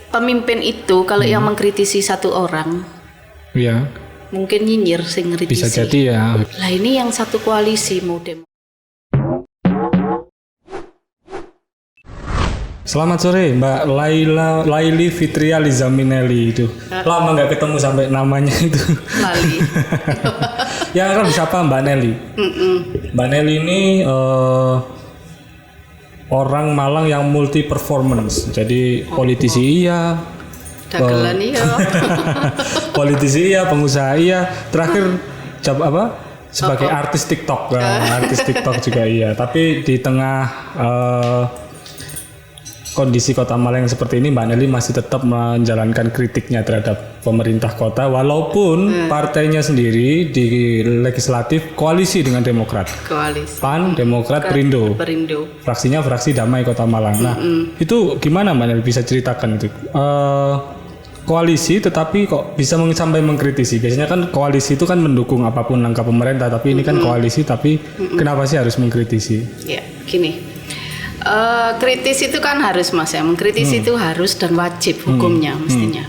pemimpin itu kalau yang mengkritisi satu orang, ya mungkin nyinyir sing ngkritisi. bisa jadi ya. Lah ini yang satu koalisi mau demo. Selamat sore Mbak Laili Fitria Lizaminelli itu. Lama nggak ketemu sampai namanya itu. Lali. Ya kan siapa Mbak Nelly? Mbak Nelly ini orang Malang yang multi performance. Jadi politisi iya, dagelan iya. politisi iya, pengusaha iya. Terakhir sebagai artis TikTok, artis TikTok juga iya. Tapi di tengah kondisi Kota Malang yang seperti ini, Mbak Nelly masih tetap menjalankan kritiknya terhadap pemerintah kota, walaupun partainya sendiri di legislatif koalisi dengan Demokrat. Koalisi. PAN, Demokrat, Perindo. Fraksinya fraksi Damai Kota Malang. Nah, itu gimana Mbak Nelly bisa ceritakan itu? Koalisi tetapi kok bisa sampai mengkritisi. Biasanya kan koalisi itu kan mendukung apapun langkah pemerintah, tapi ini kan koalisi tapi kenapa sih harus mengkritisi? Ya, gini. Kritis itu kan harus Mas ya, mengkritisi itu harus dan wajib hukumnya mestinya.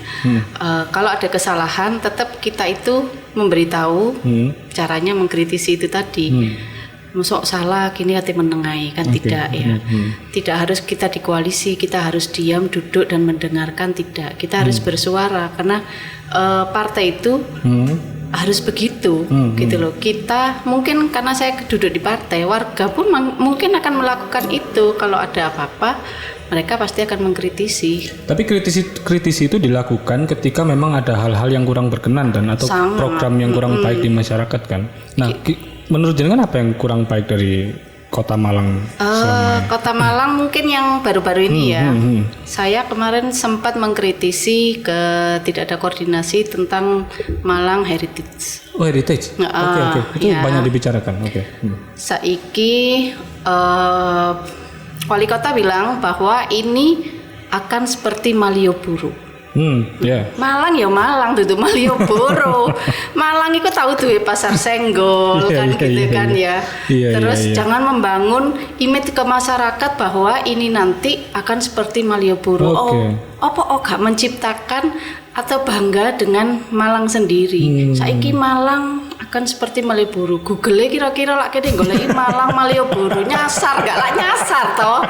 Kalau ada kesalahan tetap kita itu memberitahu caranya mengkritisi itu tadi. Masuk salah gini hati menengahi kan tidak ya. Tidak harus kita di koalisi, kita harus diam duduk dan mendengarkan, tidak. Kita harus bersuara karena partai itu harus begitu gitu loh. Kita mungkin karena saya duduk di partai, warga pun mungkin akan melakukan itu. Kalau ada apa-apa mereka pasti akan mengkritisi. Tapi kritisi itu dilakukan ketika memang ada hal-hal yang kurang berkenan dan atau program yang kurang baik di masyarakat kan. Nah, menurut jenengan apa yang kurang baik dari Kota Malang? Kota Malang mungkin yang baru-baru ini ya. Saya kemarin sempat mengkritisi tidak ada koordinasi tentang Malang Heritage. Oh, Heritage. Oke. Itu ya. Banyak dibicarakan. Saiki wali kota bilang bahwa ini akan seperti Malioboro. Malang ya Malang tuh Malioboro. Malang itu tahu tuh pasar senggol kan kan ya. Terus jangan membangun image ke masyarakat bahwa ini nanti akan seperti Malioboro. Gak menciptakan atau bangga dengan Malang sendiri. Saiki Malang akan seperti Malioboro. Google kira-kira lak kene goleki Malang Malioboro nyasar gak lah nyasar toh.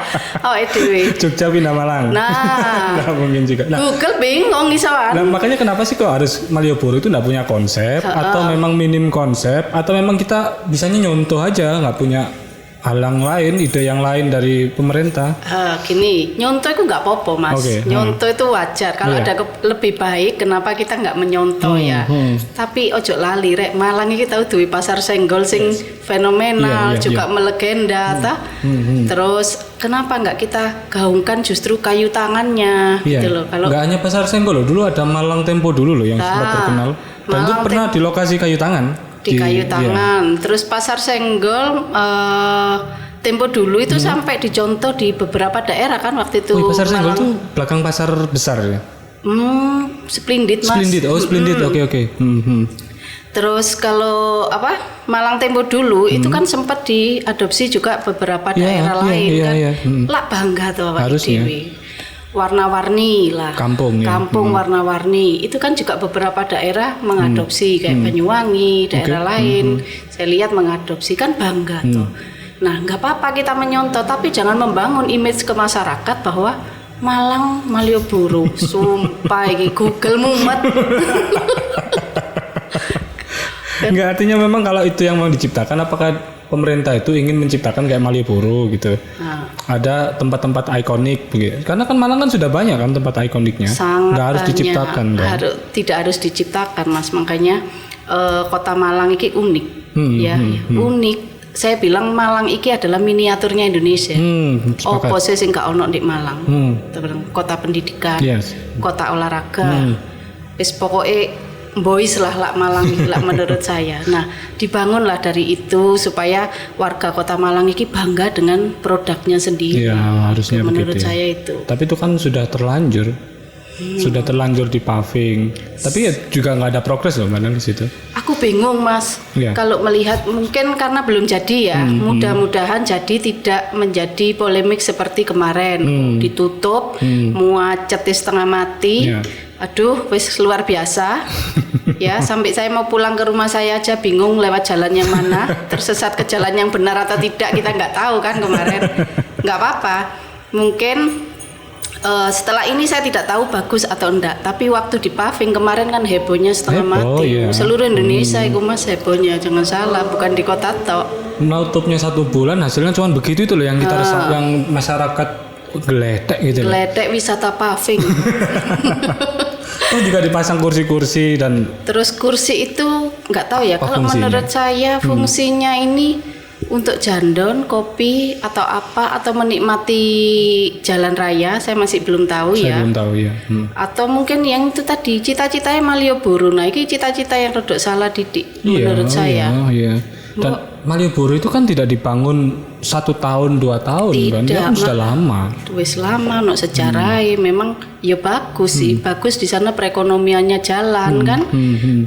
Dhewe. Jogja pindah Malang. Nah, mungkin juga. Nah, Google bingung isoan. Nah, makanya kenapa sih kok harus Malioboro itu enggak punya konsep atau memang minim konsep atau memang kita bisanya nyontoh aja enggak punya halang lain, ide yang lain dari pemerintah? Gini, nyontoh itu nggak apa-apa Mas. Nyontoh itu wajar. Kalau ada lebih baik, kenapa kita nggak menyontoh ya? Tapi ojo lali, rek Malang ini tahu duwe pasar senggol sing fenomenal, juga melegenda, Terus kenapa nggak kita gaungkan justru kayu tangannya, gitu loh? Kalau nggak hanya pasar senggol loh, dulu ada Malang Tempo dulu loh yang sempat terkenal. Dan itu pernah di lokasi kayu tangan. Di kayu tangan, terus pasar senggol Tempo dulu itu sampai dicontoh di beberapa daerah kan waktu itu. Pasar senggol itu belakang pasar besar ya? Splendid Mas. Splendid, oke. Terus kalau Malang Tempo dulu itu kan sempat diadopsi juga beberapa daerah lain kan. Lah bangga tuh Pak Dewi. Warna-warni lah, kampung warna-warni itu kan juga beberapa daerah mengadopsi kayak Banyuwangi, daerah lain saya lihat mengadopsi kan bangga tuh. Nah nggak apa-apa kita menyontoh tapi jangan membangun image ke masyarakat bahwa Malang Malioboro. Sumpah ini Google mumet. Enggak, artinya memang kalau itu yang mau diciptakan, apakah pemerintah itu ingin menciptakan kayak Malioboro gitu? Ada tempat-tempat ikonik begitu. Karena kan Malang kan sudah banyak kan tempat ikoniknya. Nggak harus diciptakan kan? Tidak harus diciptakan Mas. Makanya Kota Malang ini unik unik. Saya bilang Malang ini adalah miniaturnya Indonesia. Opo sih sing gak ono di Malang. Kota pendidikan, kota olahraga. Wis pokoknya boys lah Malang lah menurut saya. Nah, dibangunlah dari itu supaya warga Kota Malang ini bangga dengan produknya sendiri. Iya, harusnya menurut begitu, saya itu. Tapi itu kan sudah terlanjur. Sudah terlanjur di paving. Tapi ya juga nggak ada progres loh Mbak di situ. Aku bingung Mas. Kalau melihat mungkin karena belum jadi ya. Mudah-mudahan jadi tidak menjadi polemik seperti kemarin. Ditutup, muacet setengah mati. Aduh, wis luar biasa. Ya, sampai saya mau pulang ke rumah saya aja bingung lewat jalan yang mana, tersesat ke jalan yang benar atau tidak kita nggak tahu kan kemarin. Nggak apa-apa. Mungkin setelah ini saya tidak tahu bagus atau enggak, tapi waktu di paving kemarin kan hebohnya setengah mati. Seluruh Indonesia itu Mas hebohnya, jangan salah, bukan di kota tok. Menutupnya 1 bulan hasilnya cuma begitu itu loh yang kita yang masyarakat geledek gitu. Geledek wisata paving. Oh juga dipasang kursi-kursi dan. Terus kursi itu nggak tahu ya. Kalau menurut saya fungsinya ini untuk jandon, kopi atau apa atau menikmati jalan raya, saya masih belum tahu ya. Belum tahu ya. Atau mungkin yang itu tadi cita-citanya Malioboro. Nah, ini cita-cita yang rodok salah didik menurut saya. Iya. Dan Malioboro itu kan tidak dibangun 1 tahun 2 tahun kan, dia kan sudah lama. Wis lama, no sejarah memang ya bagus sih, bagus di sana perekonomiannya jalan kan.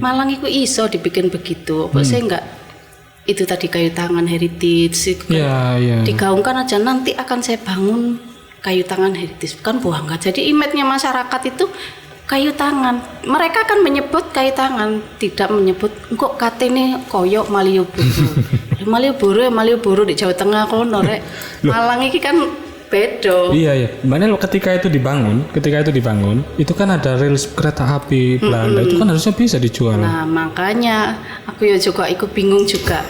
Malang itu iso dibikin begitu, kok saya enggak itu tadi kayu tangan heritage itu kan digaungkan aja nanti akan saya bangun kayu tangan heritage bukan bangga. Jadi image-nya masyarakat itu kayu tangan. Mereka kan menyebut kayu tangan, tidak menyebut kok katene koyok Malioboro. Malioboro di Jawa Tengah kono rek. Malang iki kan beda. Iya. Mana ketika itu dibangun, itu kan ada rel kereta api Belanda, itu kan harusnya bisa dijual. Nah, makanya aku ya juga ikut bingung juga.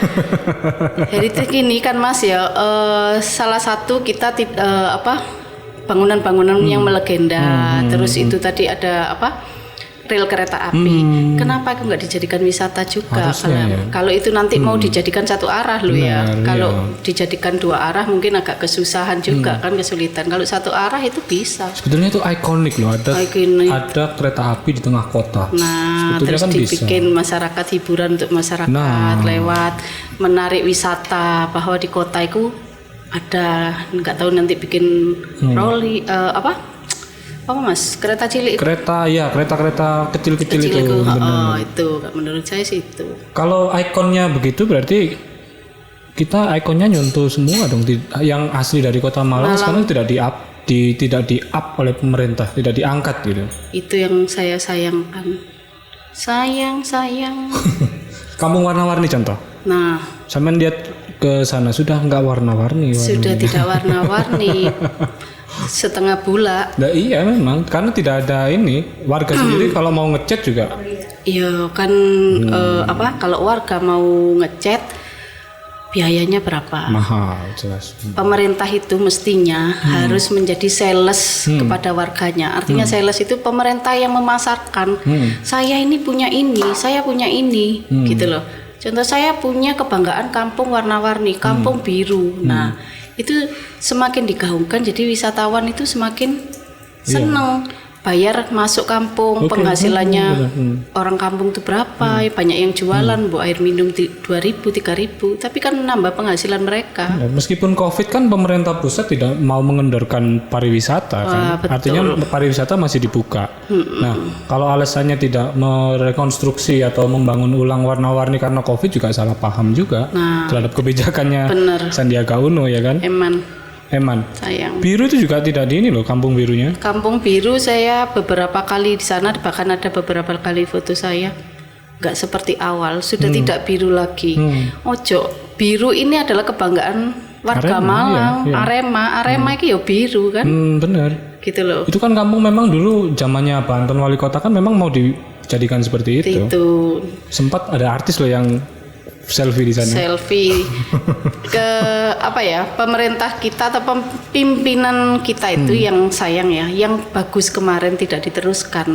Heritage ini kan Mas ya, salah satu kita bangunan-bangunan yang melegenda. Terus itu tadi ada rel kereta api. Kenapa aku nggak dijadikan wisata juga? Kalau itu nanti mau dijadikan 1 arah loh ya. Kalau dijadikan 2 arah mungkin agak kesusahan juga kan, kesulitan. Kalau 1 arah itu bisa. Sebetulnya itu ikonik loh, ada kereta api di tengah kota. Nah, terus kan dibikin masyarakat hiburan untuk masyarakat lewat menarik wisata bahwa di kota itu ada, nggak tahu nanti bikin roli apa Mas, kereta cilik? Kereta kecil-kecil itu. Itu menurut saya sih itu. Kalau ikonnya begitu berarti kita ikonnya nyontoh semua dong. Yang asli dari Kota Malang sekarang tidak di-up oleh pemerintah, tidak diangkat gitu. Itu yang saya sayangkan. Sayang. Kampung warna-warni contoh. Nah, sampean lihat ke sana sudah enggak warna-warni. Sudah tidak warna-warni. Setengah bulat. Nah, iya memang karena tidak ada ini warga sendiri kalau mau ngecat juga. Iya kan kalau warga mau ngecat biayanya berapa? Mahal jelas. Pemerintah itu mestinya harus menjadi sales kepada warganya. Artinya sales itu pemerintah yang memasarkan. Saya ini punya ini, saya punya ini, gitu loh. Contoh saya punya kebanggaan kampung warna-warni, kampung biru. Nah, itu semakin digaungkan jadi wisatawan itu semakin seneng bayar masuk kampung. Penghasilannya orang kampung itu berapa, banyak yang jualan bu air minum 2.000 3.000 tapi kan nambah penghasilan mereka. Meskipun Covid kan pemerintah pusat tidak mau mengendorkan pariwisata kan. Artinya pariwisata masih dibuka. Nah, kalau alasannya tidak merekonstruksi atau membangun ulang warna-warni karena Covid juga salah paham juga terhadap kebijakannya Sandiaga Uno ya kan. Eman. Sayang. Biru itu juga tidak di ini loh, kampung birunya. Kampung biru saya beberapa kali di sana, bahkan ada beberapa kali foto saya. Nggak seperti awal, sudah tidak biru lagi. Ojo, biru ini adalah kebanggaan warga Malang. Iya. Arema itu ya biru kan. Benar. Gitu loh. Itu kan kampung memang dulu zamannya Banten wali kota kan memang mau dijadikan seperti itu. Sempat ada artis loh yang selfie di sana. Selfie ke pemerintah kita atau pimpinan kita itu yang sayang ya, yang bagus kemarin tidak diteruskan.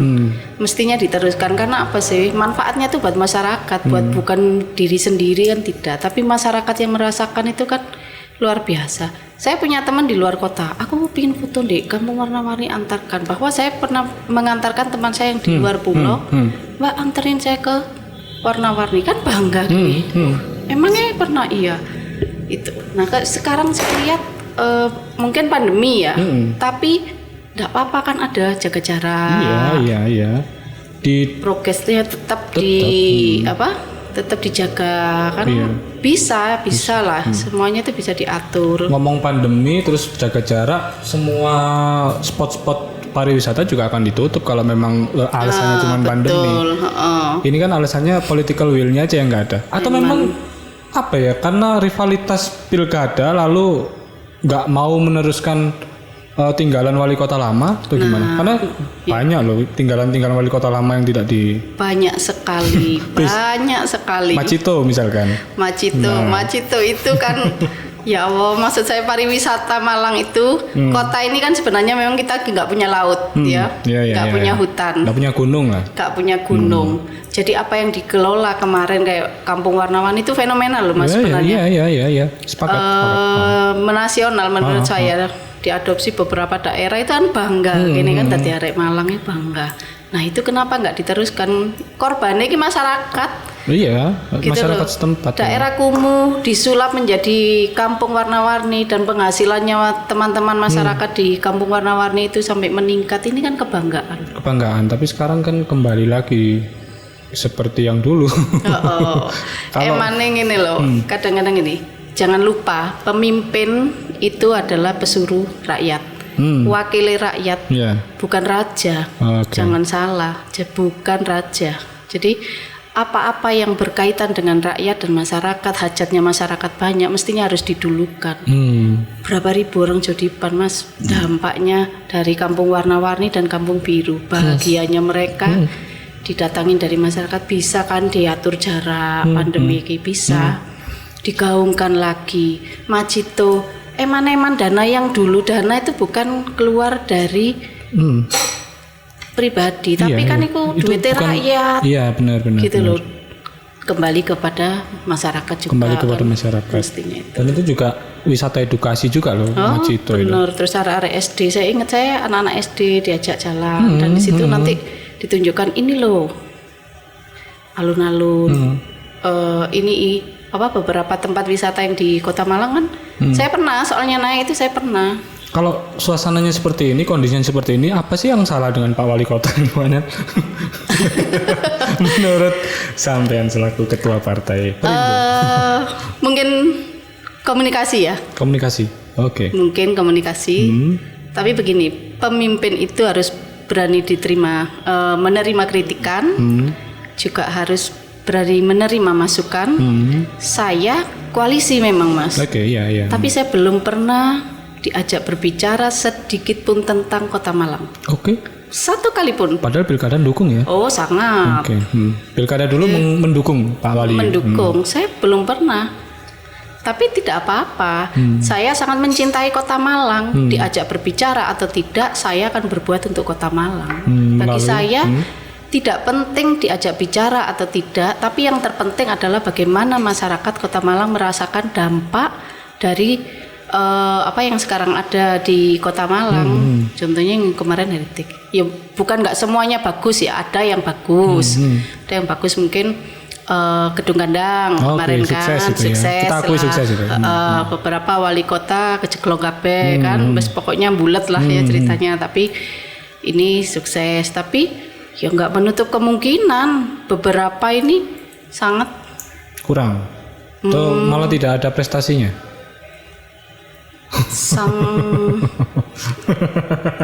Mestinya diteruskan karena apa sih? Manfaatnya tuh buat masyarakat, buat bukan diri sendiri kan tidak, tapi masyarakat yang merasakan itu kan luar biasa. Saya punya teman di luar kota, aku pingin foto deh, kamu warna-warni antarkan. Bahwa saya pernah mengantarkan teman saya yang di luar pulau, Mbak anterin saya ke warna-warni, kan bangga gitu. Emangnya pernah itu. Nah sekarang saya lihat mungkin pandemi ya, tapi tidak apa-apa kan ada jaga jarak. Iya. Di prokesnya tetap tetap dijaga kan. Bisa lah. Semuanya itu bisa diatur. Ngomong pandemi terus jaga jarak, semua spot-spot pariwisata juga akan ditutup kalau memang alasannya cuma pandemi. Ini kan alasannya political will-nya aja yang nggak ada. Atau memang apa ya? Karena rivalitas pilkada lalu nggak mau meneruskan tinggalan wali kota lama atau gimana? Karena banyak loh tinggalan wali kota lama yang tidak di. Banyak sekali. Macito misalkan. Macito itu kan. Ya Allah, maksud saya pariwisata Malang itu kota ini kan sebenarnya memang kita nggak punya laut nggak punya hutan, nggak punya gunung lah, nggak punya gunung. Jadi apa yang dikelola kemarin kayak Kampung Warna-Warni itu fenomenal loh Mas sebenarnya. Iya. Sepakat. Menasional menurut saya diadopsi beberapa daerah itu kan bangga. Ini kan tadi arek Malang itu bangga. Nah itu kenapa nggak diteruskan? Korbannya ini masyarakat. Iya, gitu masyarakat loh. setempat. Daerah kumuh disulap menjadi kampung warna-warni dan penghasilannya teman-teman masyarakat di kampung warna-warni itu sampai meningkat. Ini kan kebanggaan. Kebanggaan, tapi sekarang kan kembali lagi seperti yang dulu. Emang ini loh, kadang-kadang ini. Jangan lupa pemimpin itu adalah pesuruh rakyat. Wakili rakyat, bukan raja. Jangan salah, bukan raja. Jadi apa-apa yang berkaitan dengan rakyat dan masyarakat, hajatnya masyarakat banyak, mestinya harus didulukan. Berapa ribu orang Jodipan Mas, dampaknya dari kampung warna-warni dan kampung biru, bahagianya mereka didatangin dari masyarakat, bisa kan diatur jarak, pandemi ini bisa digaungkan lagi. Macito, eman-eman dana yang dulu, dana itu bukan keluar dari pribadi, tapi kan itu duitnya rakyat. Iya benar. Gitu loh. Kembali kepada masyarakat juga. Kembali kepada masyarakat. Pastinya itu. Dan itu juga wisata edukasi juga loh, Macito itu. Benar. Terus arek SD, saya ingat saya anak-anak SD diajak jalan dan di situ nanti ditunjukkan ini loh alun-alun. Ini beberapa tempat wisata yang di Kota Malang kan. Saya pernah, soalnya naik itu saya pernah. Kalau suasananya seperti ini, kondisinya seperti ini, apa sih yang salah dengan Pak Wali Kota gimana? Menurut sampean selaku ketua partai Perindo? Mungkin komunikasi ya. Komunikasi, oke. Mungkin komunikasi. Tapi begini, pemimpin itu harus berani diterima, menerima kritikan, juga harus berani menerima masukan. Saya koalisi memang Mas. Oke, iya. Tapi saya belum pernah diajak berbicara sedikit pun tentang Kota Malang. Oke. Satu kali pun. Padahal pilkada dukung ya? Oh sangat. Oke. Pilkada dulu mendukung Pak Wali. Mendukung. Saya belum pernah. Tapi tidak apa-apa. Saya sangat mencintai Kota Malang. Diajak berbicara atau tidak, saya akan berbuat untuk Kota Malang. Bagi saya tidak penting diajak bicara atau tidak, tapi yang terpenting adalah bagaimana masyarakat Kota Malang merasakan dampak dari apa yang sekarang ada di Kota Malang. Contohnya yang kemarin heritage. Ya bukan nggak semuanya bagus ya, ada yang bagus. Ada yang bagus mungkin Gedung Gandang kemarin kan sukses. Kita akui sukses itu. Beberapa wali kota keceklong kabeh kan, pokoknya bulat lah ya ceritanya. Tapi ini sukses. Tapi ya nggak menutup kemungkinan beberapa ini sangat kurang. Atau malah tidak ada prestasinya.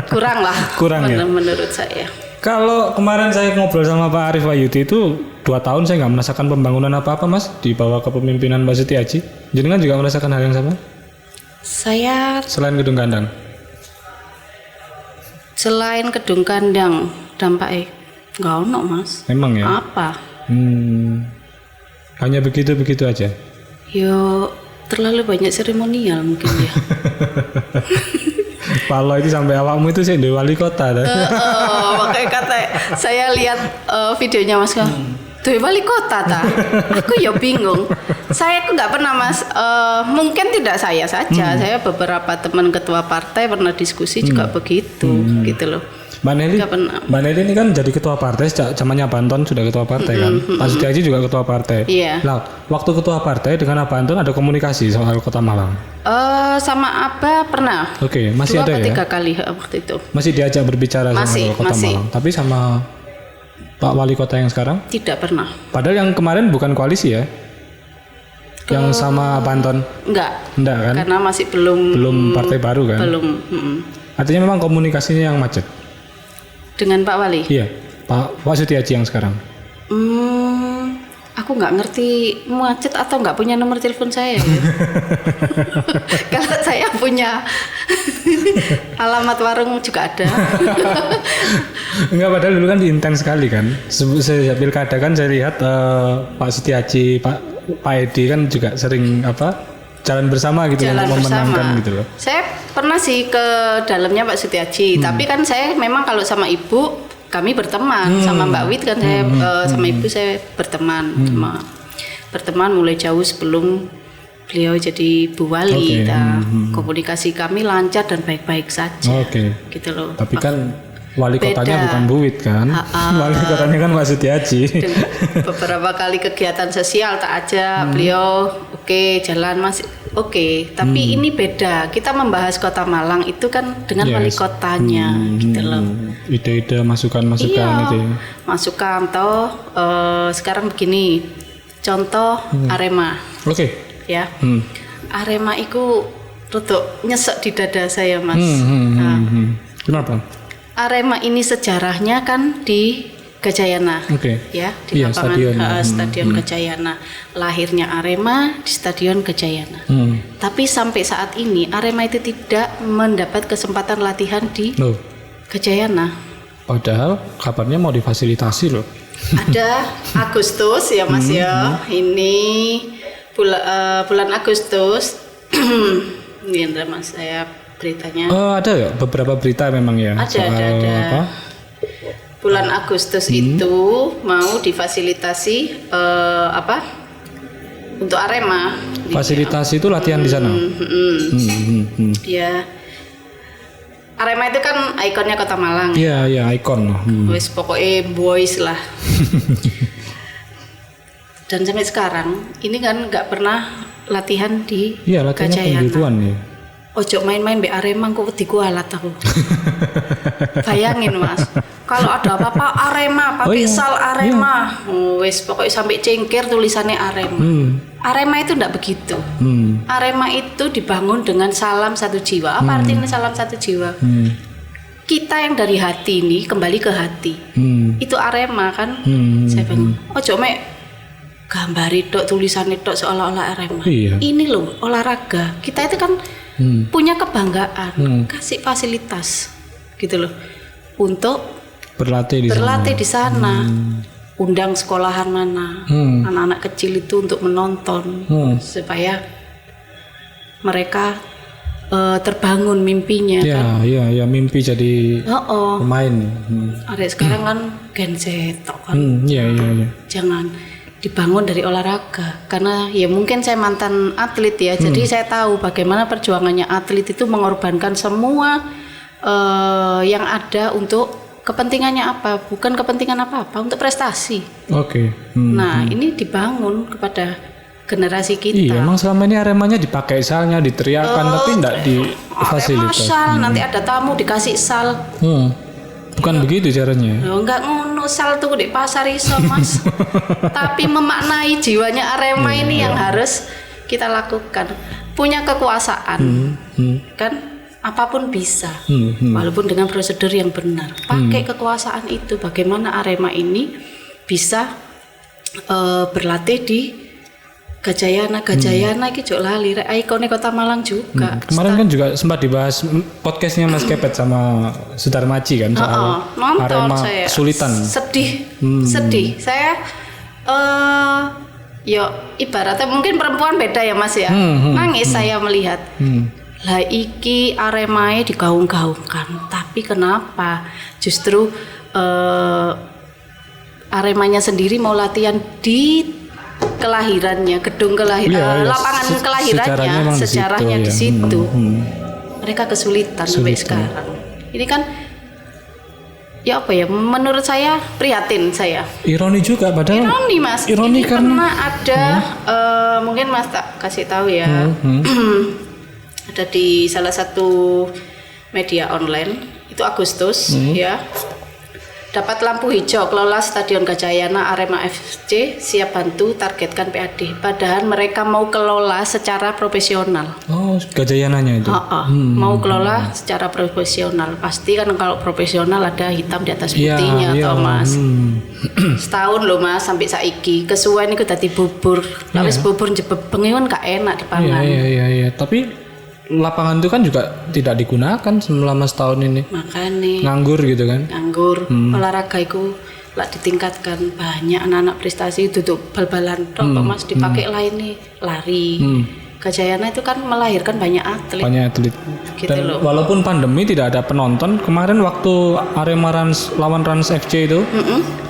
Kurang ya menurut saya. Kalau kemarin saya ngobrol sama Pak Arif Wahyudi itu 2 tahun saya nggak merasakan pembangunan apa-apa Mas di bawah kepemimpinan Mbak Siti Aji. Jenengan juga merasakan hal yang sama? Saya selain Gedung Gandang. Selain Gedung Gandang dampaknya nggak ono Mas. Emang ya? Apa? Hanya begitu aja. Yo terlalu banyak seremonial mungkin ya. Palo itu sampai awakmu itu sih wali kota. Makanya kata saya lihat videonya Mas Kak. Tuh wali kota ta. Aku ya bingung. Saya nggak pernah Mas. Mungkin tidak saya saja. Saya beberapa teman ketua partai pernah diskusi juga begitu, gitu loh. Mbak Nelly ini kan jadi ketua partai, zamannya Banton sudah ketua partai kan. Pak Siti Aji juga ketua partai. Iya. Nah, waktu ketua partai dengan Banton ada komunikasi soal Kota Malang? Sama Abah pernah. Oke, masih 2 ada ya? 3 kali waktu itu. Masih diajak berbicara sama Kota Malang. Tapi sama Pak Wali Kota yang sekarang? Tidak pernah. Padahal yang kemarin bukan koalisi ya? Yang sama Banten? Enggak kan? Karena masih belum partai baru kan? Belum. Artinya memang komunikasinya yang macet? Dengan Pak Wali? Iya, Pak Sutiaji yang sekarang. Aku nggak ngerti macet atau nggak punya nomor telepon saya. Kalau saya punya alamat warung juga ada. Enggak, padahal dulu kan intens sekali kan. Sejak pilkada kan saya lihat Pak Sutiaji, Pak Edi kan juga sering jalan bersama gitu untuk memenangkan gitu loh. Saya pernah sih ke dalamnya Pak Sutiaji, tapi kan saya memang kalau sama ibu kami berteman, sama Mbak Wit kan saya sama ibu saya berteman, mulai jauh sebelum beliau jadi Bu Wali. Komunikasi kami lancar dan baik-baik saja. Gitu loh. Tapi kan wali kotanya bukan Bu Wit kan? Wali kotanya kan Pak Sutiaji. Beberapa kali kegiatan sosial tak aja beliau jalan masih tapi ini beda. Kita membahas Kota Malang itu kan dengan wali kotanya gitu loh. Ide-ide masukan gitu ya. Masukan sekarang begini. Contoh Arema. Ya. Arema itu tutup nyesek di dada saya, Mas. Kenapa? Arema ini sejarahnya kan di Gajayana, ya di lapangan stadion Gajayana. Lahirnya Arema di stadion Gajayana. Tapi sampai saat ini Arema itu tidak mendapat kesempatan latihan di Gajayana. Padahal kabarnya mau difasilitasi loh. Ada Agustus ya Mas ya. Ini bulan Agustus. Ini Mas saya beritanya. Ada ya beberapa berita memang ya. Ada. Bulan Agustus itu mau difasilitasi untuk Arema. Fasilitasi itu latihan di sana. Ya. Arema itu kan ikonnya Kota Malang. Iya, ikon. Wes pokoknya boys lah. Dan sampai sekarang ini kan nggak pernah latihan di Gajayana. Ya. Ojo main-main be Arema kok wedi kualat aku. Bayangin Mas, kalau ada apa-apa Arema, pakai sal Arema. Wes pokoknya sampai cengker tulisannya Arema. Arema itu enggak begitu. Arema itu dibangun dengan salam satu jiwa. Apa artinya salam satu jiwa? Kita yang dari hati ini kembali ke hati. Itu Arema kan? Saya bilang, ojo mek gambari tok tulisannya tok seolah-olah Arema. Ini loh olahraga. Kita itu kan punya kebanggaan, kasih fasilitas gitu loh untuk berlatih di sana. Undang sekolahan mana, anak-anak kecil itu untuk menonton supaya mereka terbangun mimpinya. Ya, mimpi jadi pemain. Ada sekarang kan Gen Z kan. Jangan dibangun dari olahraga, karena ya mungkin saya mantan atlet ya, jadi saya tahu bagaimana perjuangannya atlet itu mengorbankan semua yang ada untuk kepentingannya apa, bukan kepentingan apa-apa, untuk prestasi. Nah ini dibangun kepada generasi kita. Iya, emang selama ini Aremanya dipakai salnya, diteriakan, tapi enggak difasilitasi. Nanti ada tamu dikasih sal. Bukan begitu caranya. Enggak ngono, sal tuh di pasar iso Mas. Tapi memaknai jiwanya Arema ini yang harus kita lakukan. Punya kekuasaan, kan apapun bisa, walaupun dengan prosedur yang benar. Pakai kekuasaan itu, bagaimana Arema ini bisa berlatih di Gajayana iki jok lali ikonnya Kota Malang juga. Kemarin kan juga sempat dibahas podcastnya Mas Kepet sama Sudarmaji kan soal Arema saya kesulitan. Sedih. Saya ibaratnya mungkin perempuan beda ya Mas ya. Nangis saya melihat. Lah iki Aremae digaung-gaungkan, tapi kenapa justru Aremanya sendiri mau latihan di kelahirannya, gedung lapangan kelahirannya, sejarahnya di situ. Mereka kesulitan sampai sekarang. Ini kan menurut saya prihatin saya. Ironi juga padahal. Ironi Mas. Ini karena ada mungkin Mas tak kasih tahu ya. Ada di salah satu media online itu Agustus ya. Dapat lampu hijau, kelola Stadion Gajayana Arema FC siap bantu targetkan PAD. Padahal mereka mau kelola secara profesional. Oh, Gajayananya itu. Mau kelola secara profesional. Pasti kan kalau profesional ada hitam di atas putihnya, toh Mas. Setahun loh Mas sampai saiki. Kesuwen iku dadi bubur. Lah wis bubur njebeb bengi kan gak enak dipangan. Iya. Tapi lapangan itu kan juga tidak digunakan selama setahun ini. Makanya nganggur gitu kan. Nganggur. Olahraga itu lah ditingkatkan, banyak anak-anak prestasi duduk bal-balan tok Mas, dipakai lain nih lari. Gajayana itu kan melahirkan banyak atlet. Gitu dan loh. Walaupun pandemi tidak ada penonton, kemarin waktu Arema lawan Rans FC itu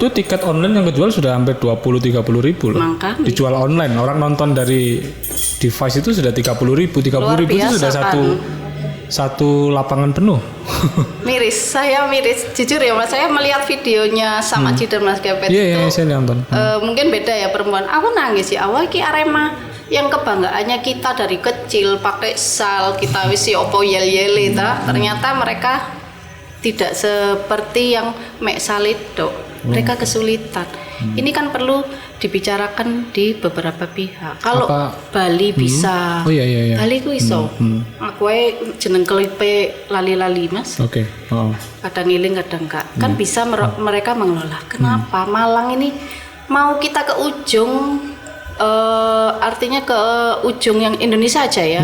tiket online yang kejual sudah hampir 20-30 ribu loh. Makanya. Dijual online, orang nonton dari device itu sudah 30 ribu itu sudah satu lapangan penuh. Saya miris, jujur ya Mas, saya melihat videonya sama Ci dan Mas Gepet itu. Iya, saya nonton. Mungkin beda ya perempuan. Aku nangis ya, awal ki Arema yang kebanggaannya kita dari kecil pakai sal, kita wis opo yel-yele ternyata mereka tidak seperti yang mek salit dok. Mereka kesulitan. Ini kan perlu dibicarakan di beberapa pihak. Kalau Bali bisa, iya. Bali ku iso. Aku jeneng klipe lali-lali Mas. Oke. Kadang ngiling kadang enggak. Kan bisa mereka mengelola. Kenapa Malang ini mau kita ke ujung, artinya ke ujung yang Indonesia aja ya.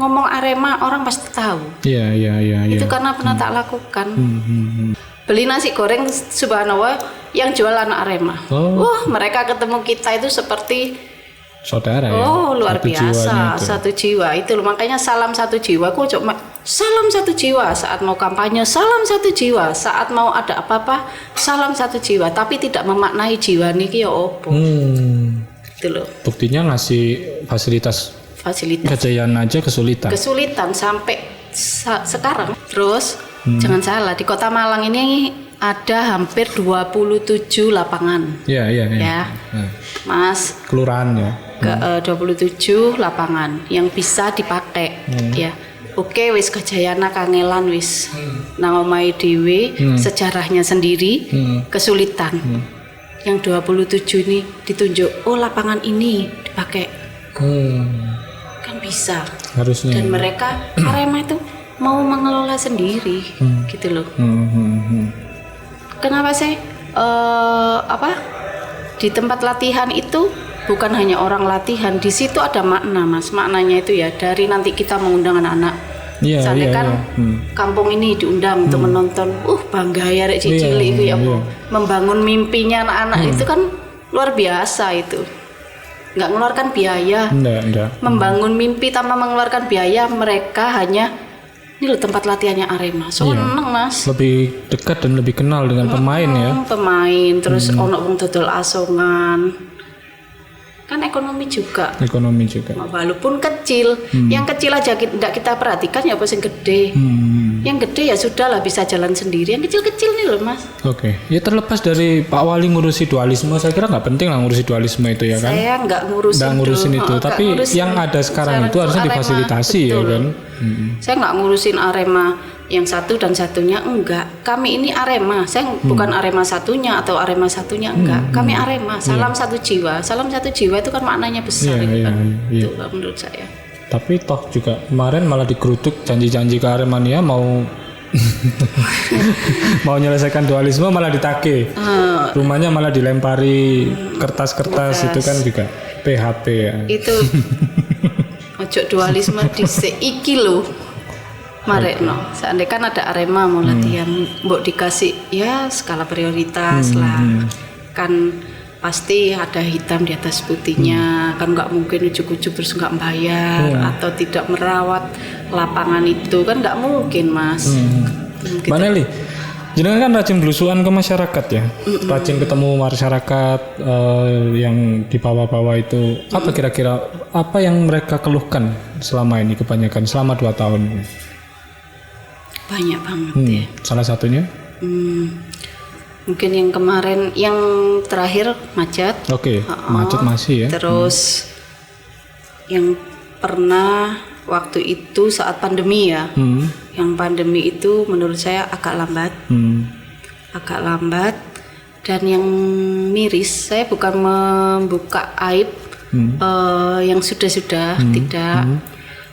Ngomong Arema orang pasti tahu. Iya. Itu karena pernah tak lakukan. Beli nasi goreng subhanallah yang jualan Arema. Mereka ketemu kita itu seperti saudara ya. Luar biasa, satu jiwa itu loh. Makanya salam satu jiwa. Aku coba salam satu jiwa saat mau kampanye, salam satu jiwa saat mau ada apa-apa, salam satu jiwa. Tapi tidak memaknai jiwa niki ya opo. Gitu loh. Buktinya ngasih fasilitas Gajayana aja kesulitan sampai sekarang. Terus jangan salah, di Kota Malang ini ada hampir 27 lapangan. Iya. Mas, kelurahan ya. 27 lapangan yang bisa dipakai ya. Oke, wis Gajayana kangelan wis. Nang omahe dhewe, sejarahnya sendiri, kesulitan. Yang 27 ini ditunjuk, lapangan ini dipakai. Kan bisa. Harusnya. Dan mereka Arema itu mau mengelola sendiri, gitu loh. Kenapa sih? Di tempat latihan itu bukan hanya orang latihan, di situ ada makna Mas. Maknanya itu ya dari nanti kita mengundang anak-anak. Kampung ini diundang untuk menonton. Bangga ya rek cilik itu ya. Membangun mimpinya anak-anak itu kan luar biasa itu. Nggak mengeluarkan biaya. Enggak. Membangun mimpi tanpa mengeluarkan biaya, mereka hanya ini loh tempat latihannya Arema. Seneng Mas. Lebih dekat dan lebih kenal dengan pemain ya. Pemain terus ono wong dodol asongan. Kan ekonomi juga. Walaupun kecil, yang kecil aja tidak kita perhatikan ya apa yang gede. Yang gede ya sudahlah bisa jalan sendiri. Yang kecil-kecil nih loh Mas. Oke. Ya terlepas dari Pak Wali ngurusi dualisme, saya kira nggak penting lah ngurusi dualisme itu ya kan. Saya nggak ngurusin itu, tapi yang ada sekarang itu harusnya difasilitasi ya kan. Saya nggak ngurusin Arema yang satu dan satunya enggak. Kami ini Arema. Saya bukan Arema satunya atau Arema satunya enggak. Kami Arema. Salam satu jiwa. Salam satu jiwa itu kan maknanya besar itu menurut saya. Tapi toh juga kemarin malah dikerutuk janji-janji ke Aremania mau menyelesaikan dualisme malah ditagih. Rumahnya malah dilempari kertas-kertas itu kan juga PHP ya. Itu ojo dualisme dhisik iki lho. Marekno, seandainya kan ada Arema mau latihan, mbok dikasih ya skala prioritas lah. Kan pasti ada hitam di atas putihnya. Kan nggak mungkin ujuk-ujuk terus nggak bayar atau tidak merawat lapangan itu kan nggak mungkin Mas. Gitu. Mbak Nelly, jenengan kan rajin belusuan ke masyarakat ya, rajin ketemu masyarakat yang di bawah-bawah itu. Apa kira-kira apa yang mereka keluhkan selama ini kebanyakan selama 2 tahun? Banyak banget ya. Salah satunya? Mungkin yang kemarin, yang terakhir macet. Oke, macet masih ya. Terus yang pernah waktu itu saat pandemi ya. Yang pandemi itu menurut saya agak lambat. agak lambat. Dan yang miris, saya bukan membuka aib yang sudah-sudah, tidak.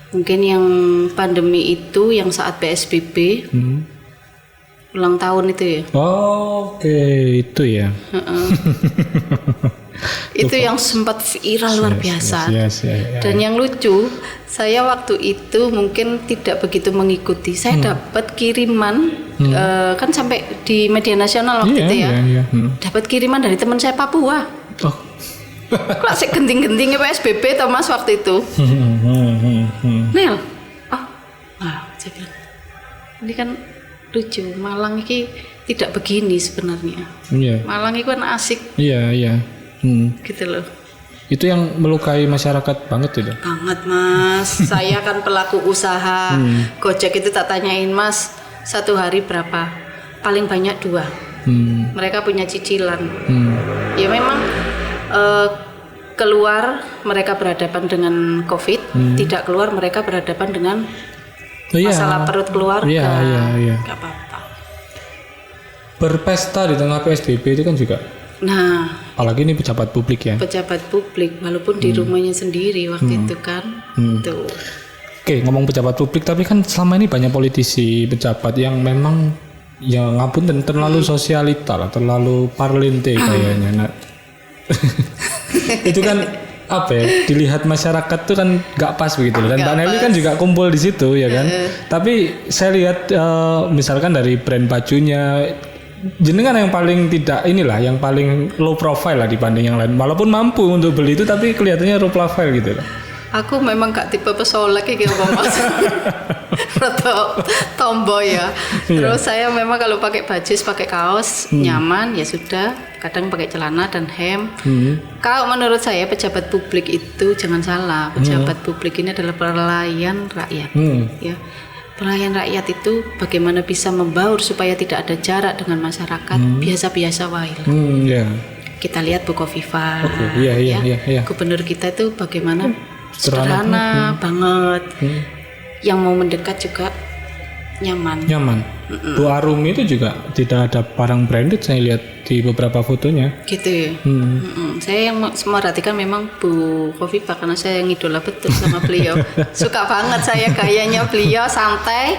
Mungkin yang pandemi itu, yang saat PSBB, ulang tahun itu ya. Oke, itu ya. Itu yang sempat viral luar biasa. Yes. Dan yang lucu, saya waktu itu mungkin tidak begitu mengikuti. Saya dapat kiriman, kan sampai di media nasional waktu itu ya. Dapat kiriman dari teman saya Papua. Oh. Kok sih genting-gentingnya PSBB toh Mas waktu itu. Nel, saya bilang, ini kan lucu. Malang ini tidak begini sebenarnya. Malang itu kan asik. Iya. Gitu loh. Itu yang melukai masyarakat banget itu. Banget Mas. Saya kan pelaku usaha. Gojek itu tak tanyain Mas, satu hari berapa? Paling banyak 2. Mereka punya cicilan. Ya memang keluar mereka berhadapan dengan COVID, tidak keluar mereka berhadapan dengan masalah perut keluarga. Iya. Gak apa-apa. Berpesta di tengah PSBB itu kan juga. Nah, apalagi ini pejabat publik ya. Pejabat publik, walaupun di rumahnya sendiri waktu itu kan. Tuh. Oke, ngomong pejabat publik, tapi kan selama ini banyak politisi, pejabat yang memang ya ngapunten terlalu sosialita lah, terlalu parlente kayaknya. Nah, itu kan apa ya? Dilihat masyarakat tuh kan nggak pas begitu loh. Dan Mbak Nelly kan juga kumpul di situ ya kan. Tapi saya lihat misalkan dari brand bajunya, jenengan yang paling tidak inilah, yang paling low profile lah dibanding yang lain. Walaupun mampu untuk beli itu, tapi kelihatannya low profile gitu loh. Aku memang gak tipe pesolek kayak gitu Mas. Roto tomboy ya. Terus saya memang kalau pakai baju, pakai kaos nyaman ya sudah. Kadang pakai celana dan hem. Kalau menurut saya pejabat publik itu jangan salah. Pejabat publik ini adalah pelayan rakyat. Ya. Pelayan rakyat itu bagaimana bisa membaur supaya tidak ada jarak dengan masyarakat, biasa-biasa wae. Kita lihat Bu Kofifa. Iya. Gubernur kita itu bagaimana sederhana banget. Yang mau mendekat juga nyaman. Bu Arumi itu juga tidak ada barang branded, saya lihat di beberapa fotonya. Gitu ya. Saya yang merhatikan memang Bu Kofifa karena saya yang idola betul sama beliau. Suka banget saya gayanya beliau, santai.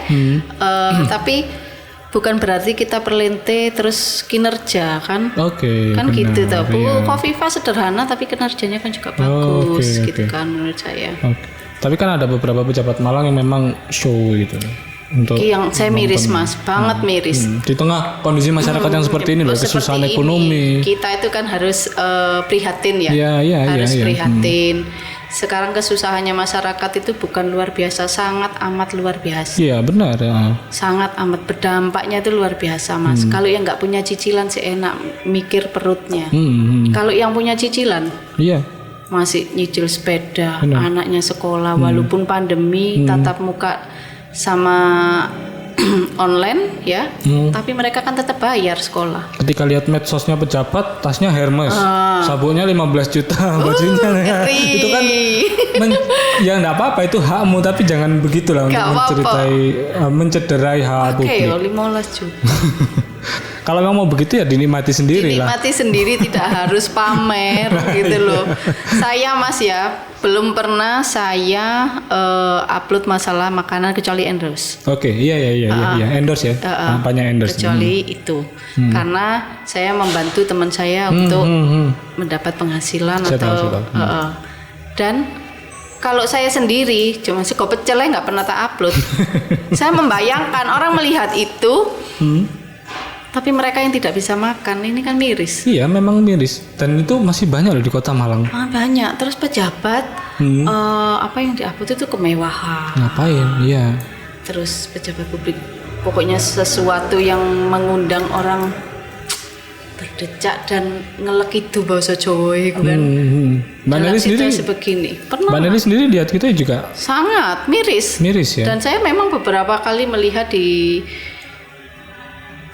Tapi bukan berarti kita perlente terus kinerja kan. Kan benar, gitu tuh. Bu Kofifa sederhana tapi kinerjanya kan juga bagus gitu kan menurut saya. Tapi kan ada beberapa pejabat Malang yang memang show gitu. Untuk yang saya miris Mas, banget miris. Di tengah kondisi masyarakat yang seperti ini loh, kesusahan ekonomi. Kita itu kan harus prihatin ya. Harus prihatin. Sekarang kesusahannya masyarakat itu bukan luar biasa, sangat amat luar biasa. Iya benar ya. Sangat amat berdampaknya itu luar biasa Mas. Kalau yang nggak punya cicilan sih enak mikir perutnya. Kalau yang punya cicilan, masih nyicil sepeda, anaknya sekolah, walaupun pandemi, tatap muka sama online ya, tapi mereka kan tetap bayar sekolah. Ketika lihat medsosnya pejabat, tasnya Hermes, sabunnya 15 juta, bajunya itu kan ya nggak apa-apa, itu hakmu, tapi jangan begitulah untuk mencederai hak publik. Oke, 15 juta. Kalau mau begitu ya dinikmati sendiri lah. Dinikmati sendiri, tidak harus pamer gitu loh. Saya Mas ya, belum pernah saya upload masalah makanan kecuali endorse. Oke, iya, endorse ya. Banyak endorse. Kecuali itu. Karena saya membantu teman saya untuk mendapat penghasilan dan kalau saya sendiri cuma sekop pecel nggak pernah tak upload. Saya membayangkan orang melihat itu. Tapi mereka yang tidak bisa makan, ini kan miris. Iya, memang miris. Dan itu masih banyak loh di Kota Malang. Banyak. Terus pejabat, apa yang di-upload itu kemewahan. Ngapain? Iya. Terus pejabat publik, pokoknya sesuatu yang mengundang orang berdecak dan ngelek itu bahasa Jawa itu kan. Mbak Nelly sendiri sebegini. Mbak Nelly sendiri lihat gitu juga? Sangat miris. Miris ya. Dan saya memang beberapa kali melihat di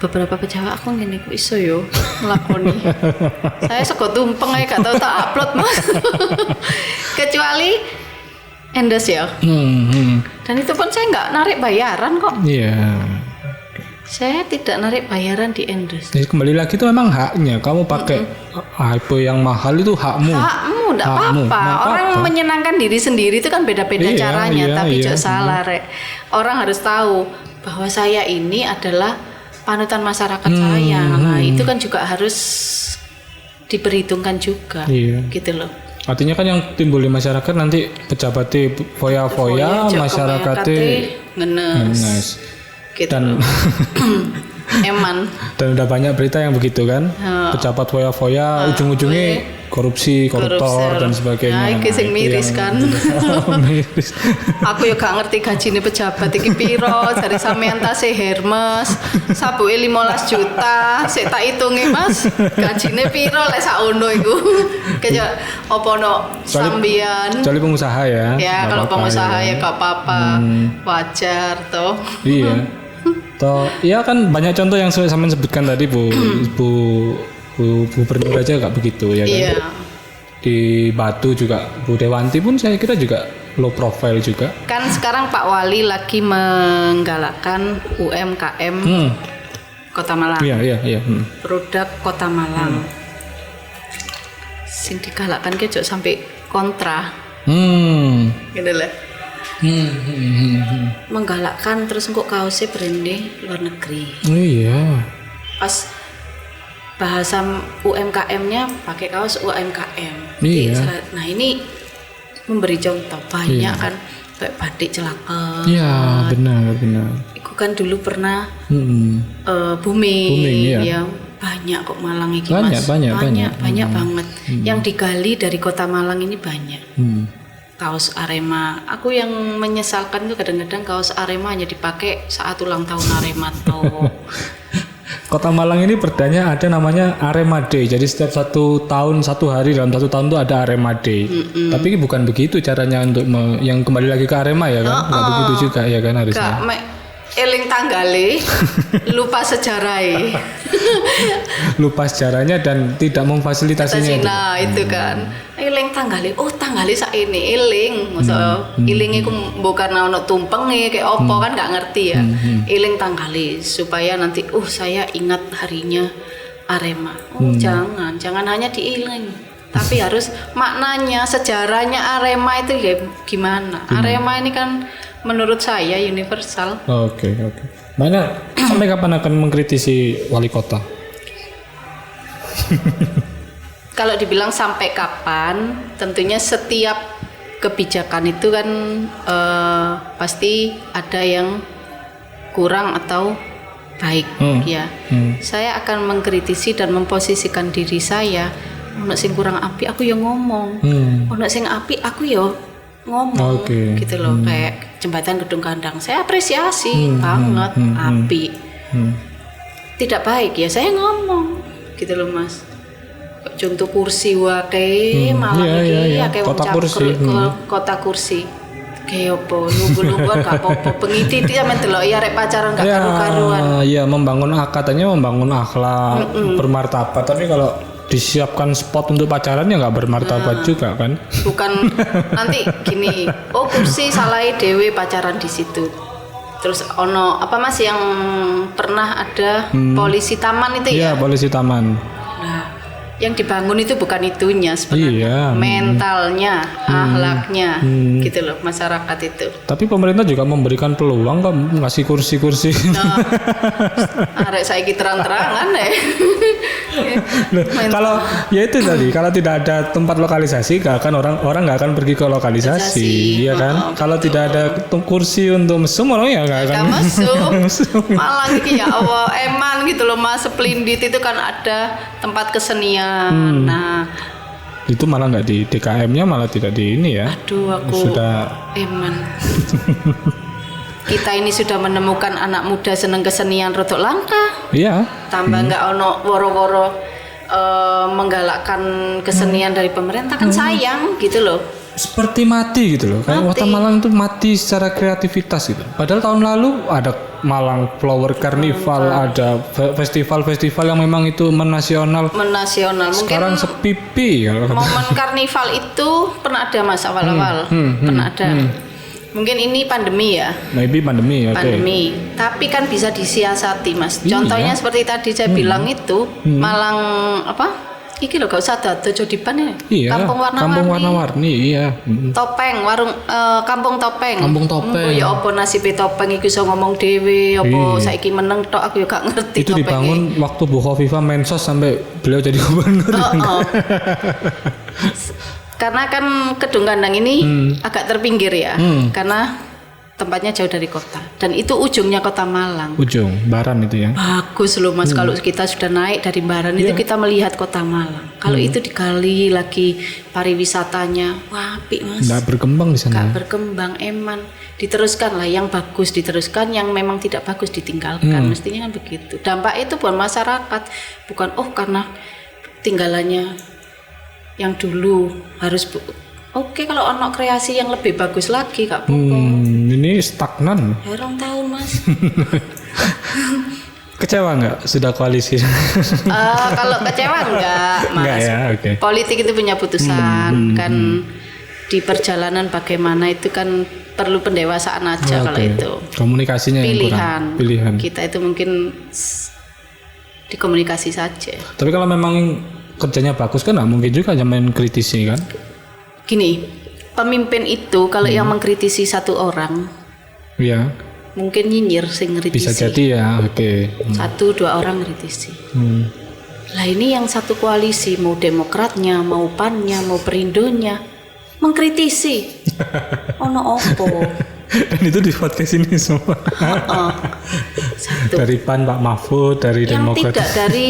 beberapa pejabat aku gini kok iso yo ngelakoni. Saya sego tumpeng aja gak tau tak upload Mas. Kecuali endorse ya. Dan itu pun saya nggak narik bayaran kok. Iya. Saya tidak narik bayaran di endorse. Jadi kembali lagi itu memang haknya. Kamu pakai HP yang mahal itu hakmu. Hakmu, enggak apa-apa. Orang menyenangkan diri sendiri itu kan beda-beda caranya, tapi jangan salah, Rek. Orang harus tahu bahwa saya ini adalah panutan masyarakat saya. Nah, itu kan juga harus diperhitungkan juga. Gitu loh. Artinya kan yang timbul di masyarakat nanti pejabatnya foya-foya, masyarakatnya ngenes. Gitu. Dan eman. Dan udah banyak berita yang begitu kan, pejabat foya-foya, ujung-ujungnya korupsi, koruptor dan sebagainya. Nah, iki sing miris kan. Miris. Aku ya gak ngerti gajine pejabat iki piro, dari sampean tase Hermes, sabuke 15 juta, sik tak hitungi Mas, gajine piro lek sakono iku. Kayak apa no sambian. Kecuali pengusaha ya. Ya, kalau pengusaha ya gak apa-apa. Wajar toh. Iya. Toh, ya kan banyak contoh yang saya sebutkan tadi Bu Gubernur aja nggak begitu ya kan. Iya. Di Batu juga Bu Dewanti pun saya kira juga low profile juga. Kan sekarang Pak Wali lagi menggalakkan UMKM Kota Malang. Iya. Produk Kota Malang. Sing digalakkan ki ojo sampai kontra. Gitu lah. Menggalakkan terus kok kaosnya brandnya luar negeri. Iya. Pas bahasa UMKM-nya pakai kaos UMKM. Iya. Nah ini memberi contoh banyak kan kayak batik celaka. Iya benar. Iku kan dulu pernah booming ya. Banyak kok Malang ini Mas. Banyak banget. Yang digali dari Kota Malang ini banyak. Kaos Arema. Aku yang menyesalkan itu kadang-kadang kaos Arema hanya dipakai saat ulang tahun Arema toh. Kota Malang ini perdanya ada namanya Arema Day. Jadi setiap satu hari dalam satu tahun itu ada Arema Day. Tapi bukan begitu caranya untuk yang kembali lagi ke Arema ya kan? Nggak begitu juga ya kan harusnya. Eling tanggale, lupa sejarahnya. Lupa sejarahnya dan tidak memfasilitasinya. Nah itu kan. Eling tanggale, tanggale sak ini eling. Masa eling iku mbok karena ono tumpenge kayak opo kan nggak ngerti ya. Eling tanggale supaya nanti saya ingat harinya Arema. Jangan hanya diiling. Tapi harus maknanya, sejarahnya Arema itu ya gimana? Arema ini kan menurut saya universal. Oke. Mana sampai kapan akan mengkritisi wali kota? Kalau dibilang sampai kapan, tentunya setiap kebijakan itu kan pasti ada yang kurang atau baik ya. Saya akan mengkritisi dan memposisikan diri saya. Ono sing kurang api aku ya ngomong. Ono sing api aku ya ngomong gitu loh. Kayak jembatan Gedung Kandang saya apresiasi banget api. Tidak baik ya saya ngomong gitu loh Mas. Contoh kursi wae malah kayak kota kursi kayak apa nunggu-nungguan gak apa-apa pengiti dia mendelok ya rek pacaran gak karu-karuan. Iya membangun katanya membangun akhlak bermartabat, tapi kalau disiapkan spot untuk pacaran ya nggak bermartabat juga kan. Bukan nanti gini, kursi salai dewe pacaran di situ. Terus ono apa Mas yang pernah ada polisi taman itu ya? Iya, polisi taman. Nah, yang dibangun itu bukan itunya sebenarnya, mentalnya, akhlaknya, gitu loh masyarakat itu. Tapi pemerintah juga memberikan peluang kan ngasih kursi-kursi. Arek saiki terang-terangan Kalau ya itu tadi, kalau tidak ada tempat lokalisasi, orang nggak akan pergi ke lokalisasi, ya kan? Kalau tidak ada kursi untuk mesum, orang ya nggak akan mesum. Malang iki ya Allah, eman gitu loh Mas, Seplindit itu kan ada tempat kesenian. Nah itu malah nggak di DKM-nya, malah tidak di ini ya. Aduh aku sudah eman. Kita ini sudah menemukan anak muda seneng kesenian rotok langka. Iya. Tambah nggak ono woro-woro menggalakkan kesenian dari pemerintah kan sayang gitu loh. Seperti mati gitu loh. Kayak Kota Malang itu mati secara kreativitas gitu. Padahal tahun lalu ada Malang Flower Carnival, ada festival-festival yang memang itu menasional. Mungkin sekarang sepipi. Momen karnival itu pernah ada Mas awal-awal. Pernah ada. Mungkin ini pandemi ya. Maybe pandemi, oke. Pandemi. Tapi kan bisa disiasati, Mas. Contohnya seperti tadi saya bilang itu, Malang apa? Iki lho gak usah dado Jodipan ya. Iya, Kampung warna-warni. Kampung warna-warni, iya. Topeng, warung Kampung Topeng. Kampung Topeng. Ya apa nasibe topeng iki iso ngomong dhewe, apa saiki meneng tok aku ya gak ngerti. Itu dibangun waktu Bu Khofifah mensos sampai beliau jadi gubernur. Karena kan Kedung Gandang ini agak terpinggir ya. Karena tempatnya jauh dari kota dan itu ujungnya kota Malang. Ujung Baran itu ya. Bagus loh Mas, kalau kita sudah naik dari Baran itu kita melihat kota Malang. Kalau itu dikali lagi pariwisatanya, wah apik Mas. Nggak berkembang di sana. Nggak berkembang eman. Diteruskan lah yang bagus diteruskan, yang memang tidak bagus ditinggalkan. Mestinya kan begitu. Dampak itu buat masyarakat, bukan karena tinggalannya yang dulu harus Oke, kalau ono kreasi yang lebih bagus lagi Kak Popo. Ini stagnan. Herong tahun Mas. Kecewa nggak sudah koalisi? Kalau kecewa enggak Mas. Enggak ya, oke. Politik itu punya putusan kan di perjalanan bagaimana itu kan perlu pendewasaan aja kalau itu. Komunikasinya yang kurang. Pilihan. Kita itu mungkin dikomunikasi saja. Tapi kalau memang kerjanya bagus kan nggak mungkin juga main kritisi kan? Gini, pemimpin itu kalau yang mengkritisi satu orang, ya mungkin nyinyir sing ngritisi. Bisa jadi ya, oke. 1-2 orang ngritisi. Lah ini yang satu koalisi, mau Demokratnya, mau PAN-nya, mau Perindonya, mengkritisi. Ono opo. Dan itu di podcast ini semua. Satu. Dari PAN Pak Mahfud, dari Demokrat. Yang tidak dari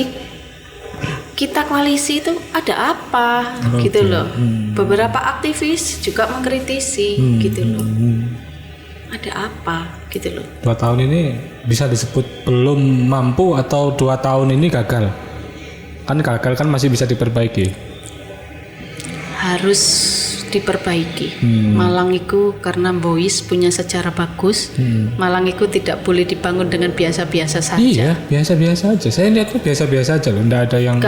kita koalisi itu ada apa gitu loh. Beberapa aktivis juga mengkritisi gitu loh. Ada apa gitu loh. 2 tahun ini bisa disebut belum mampu atau 2 tahun ini gagal? Kan gagal kan masih bisa diperbaiki. Harus diperbaiki. Malang itu karena Bois punya sejarah bagus. Malang itu tidak boleh dibangun dengan biasa-biasa saja. Iya, biasa-biasa aja. Saya lihatnya biasa-biasa aja loh, enggak ada yang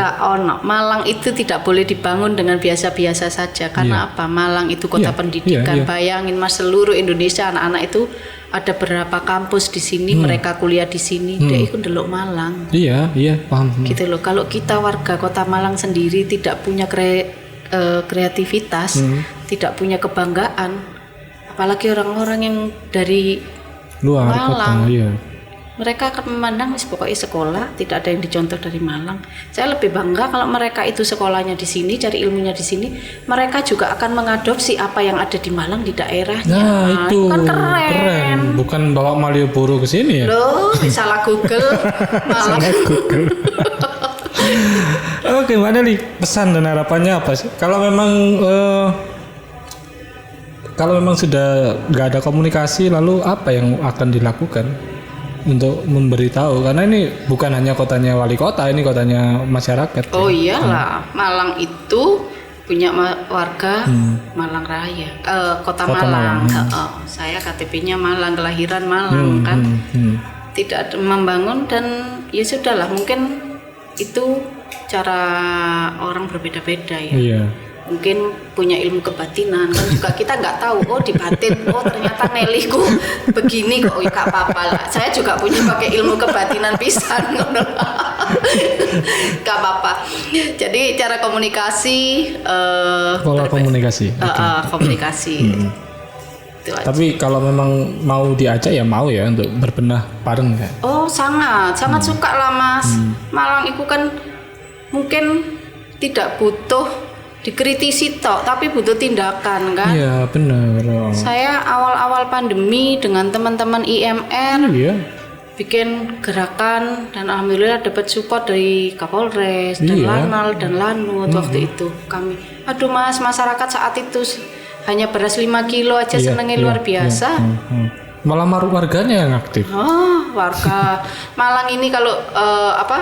Malang itu tidak boleh dibangun dengan biasa-biasa saja. Karena apa? Malang itu kota pendidikan. Bayangin Mas, seluruh Indonesia anak-anak itu ada berapa kampus di sini, mereka kuliah di sini. Dia itu ndelok Malang. Iya, paham. Gitu loh. Kalau kita warga kota Malang sendiri tidak punya kreativitas, tidak punya kebanggaan, apalagi orang-orang yang dari luar Malang, kota, mereka akan memandang pokoknya sekolah tidak ada yang dicontoh dari Malang. Saya lebih bangga kalau mereka itu sekolahnya di sini, cari ilmunya di sini, mereka juga akan mengadopsi apa yang ada di Malang di daerahnya. Nah, itu kan keren. Bukan bawa Malioboro ke sini ya? Loh, salah Google. Malang. Salah Google. Oke, Mbak Nelly, pesan dan harapannya apa sih? Kalau memang sudah nggak ada komunikasi, lalu apa yang akan dilakukan untuk memberitahu? Karena ini bukan hanya kotanya wali kota, ini kotanya masyarakat. Oh iyalah, Malang itu punya warga Malang Raya, kota Malang. Saya KTP-nya Malang, kelahiran Malang kan. Tidak membangun dan ya sudahlah, mungkin itu cara orang berbeda-beda ya. Iya. Mungkin punya ilmu kebatinan kan juga kita nggak tahu. Di batin, ternyata Nelly ku begini kok, gak apa-apa lah. Saya juga punya pakai ilmu kebatinan pisan. Gak apa-apa. Jadi cara komunikasi. Pola komunikasi. Komunikasi. Tapi kalau memang mau diajak ya mau ya untuk berbenah bareng kan? Oh sangat suka lah Mas. Malang itu kan mungkin tidak butuh dikritisi tok, tapi butuh tindakan kan? Iya benar. Saya awal-awal pandemi dengan teman-teman IMR bikin gerakan dan alhamdulillah dapat support dari Kapolres dan Lanal dan Lanut waktu itu kami. Aduh Mas, masyarakat saat itu hanya beras 5 kilo aja senengnya luar biasa. Malah warganya yang aktif. Warga Malang ini kalau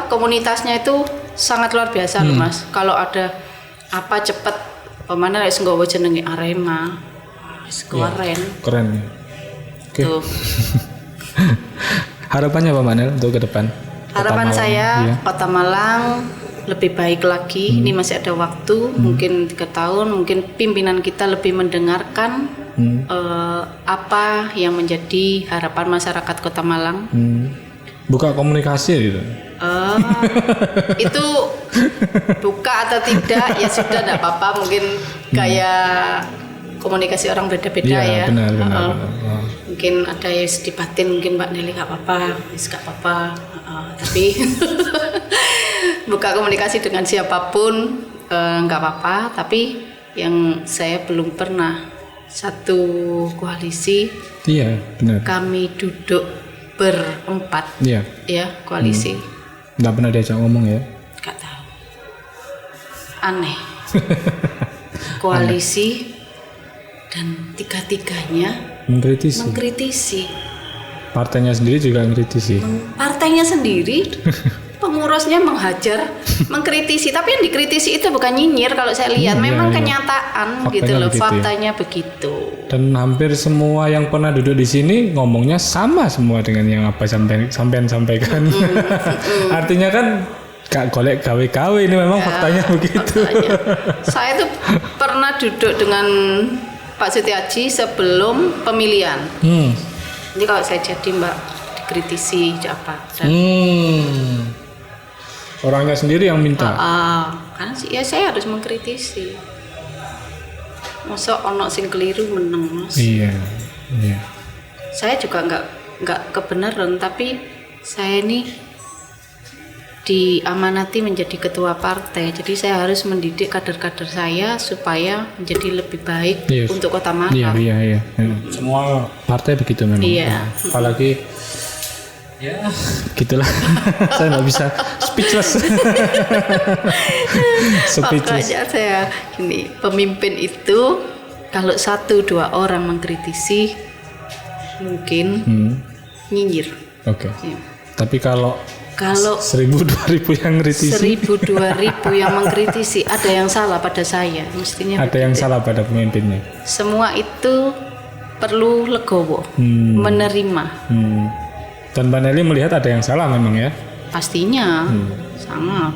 komunitasnya itu sangat luar biasa loh Mas. Kalau ada apa cepet pemana wis nggawa jenenge Arema. Wis keren. Oke. Harapannya apa Manel untuk ke depan? Harapan saya Kota Malang lebih baik lagi. Ini masih ada waktu, mungkin 3 tahun, mungkin pimpinan kita lebih mendengarkan apa yang menjadi harapan masyarakat Kota Malang. Buka komunikasi gitu. Itu buka atau tidak ya sudah, tidak apa-apa, mungkin kayak komunikasi orang beda-beda ya. Benar. Mungkin ada yang sedih batin, mungkin Mbak Nelly nggak apa-apa, nggak apa-apa. Tapi buka komunikasi dengan siapapun nggak apa-apa. Tapi yang saya belum pernah satu koalisi. Iya, benar. Kami duduk berempat. Iya. Ya, koalisi. Nggak pernah diajak ngomong ya? Nggak tahu. Aneh. Koalisi dan tiga-tiganya mengkritisi. Partainya sendiri juga mengkritisi. Partainya sendiri, pengurusnya menghajar, mengkritisi. Tapi yang dikritisi itu bukan nyinyir kalau saya lihat, memang kenyataan faktanya gitu loh, begitu, faktanya begitu. Dan hampir semua yang pernah duduk di sini ngomongnya sama semua dengan yang apa sampean sampaikan. Artinya kan gak golek gawe-gawe, ini memang faktanya begitu. Faktanya. Saya tuh pernah duduk dengan Pak Setiaji sebelum pemilihan. Jadi kalau saya jadi Mbak dikritisi apa dan orangnya sendiri yang minta. Kan ya saya harus mengkritisi. Masa ono sing keliru meneng, Mas. Iya. Saya juga nggak kebenaran, tapi saya ini diamanati menjadi ketua partai, jadi saya harus mendidik kader-kader saya supaya menjadi lebih baik untuk Kota Malang. Iya. Semua partai begitu memang. Iya. Apalagi ya gitulah. Saya nggak bisa speechless. Makanya saya gini, pemimpin itu kalau 1-2 orang mengkritisi mungkin nyinyir. Oke. Ya. Tapi kalau 1.000-2.000 yang kritisi, 1.000-2.000 yang mengkritisi, ada yang salah pada saya, mestinya ada begitu. Yang salah pada pemimpinnya. Semua itu perlu legowo, menerima. Dan Mbak Nelly melihat ada yang salah memang ya? Pastinya, sangat.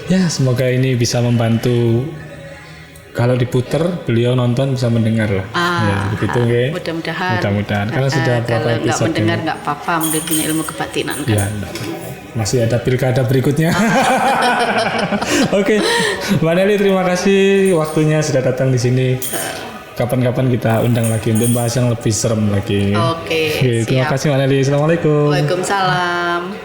Ya, semoga ini bisa membantu. Kalau diputer, beliau nonton bisa mendengar lah. Ya, begitu ya. Mudah-mudahan. Karena sudah berapa episode. Kalau nggak mendengar nggak apa-apa, mungkin punya ilmu kebatinan kan. Ya, masih ada pilkada berikutnya. Oke, Mbak Nelly terima kasih waktunya sudah datang di sini. Kapan-kapan kita undang lagi untuk bahas yang lebih serem lagi. Oke, terima kasih Mbak Nelly. Assalamualaikum. Waalaikumsalam.